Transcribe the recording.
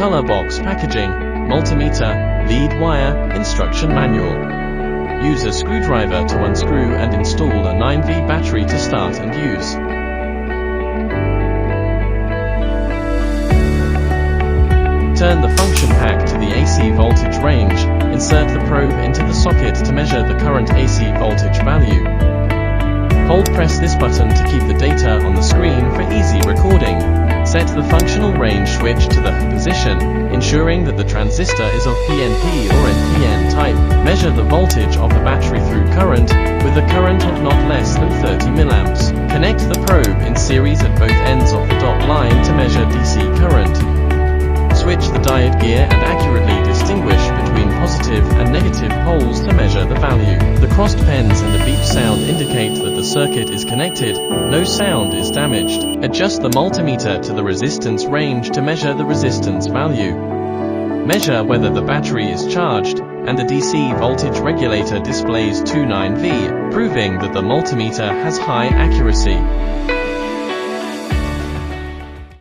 color box packaging, multimeter, lead wire, instruction manual. Use a screwdriver to unscrew and install a 9V battery to start and use. Turn the function pack to the AC voltage range. Insert the probe into the socket to measure the current AC voltage value. Hold-press this button to keep the data on the screen for easy recording. Set the functional range switch to the position, ensuring that the transistor is of PNP or NPN type. Measure the voltage of the battery through current, with a current of not less than 30 mA. Connect the probe in series at both ends of the dot line to measure DC current. Switch the diode gear and accurately distinguish between positive and negative poles to measure the value. The crossed pens and the beep sound indicate that the circuit is connected, no sound is damaged. Adjust the multimeter to the resistance range to measure the resistance value. Measure whether the battery is charged, and the DC voltage regulator displays 29V, proving that the multimeter has high accuracy.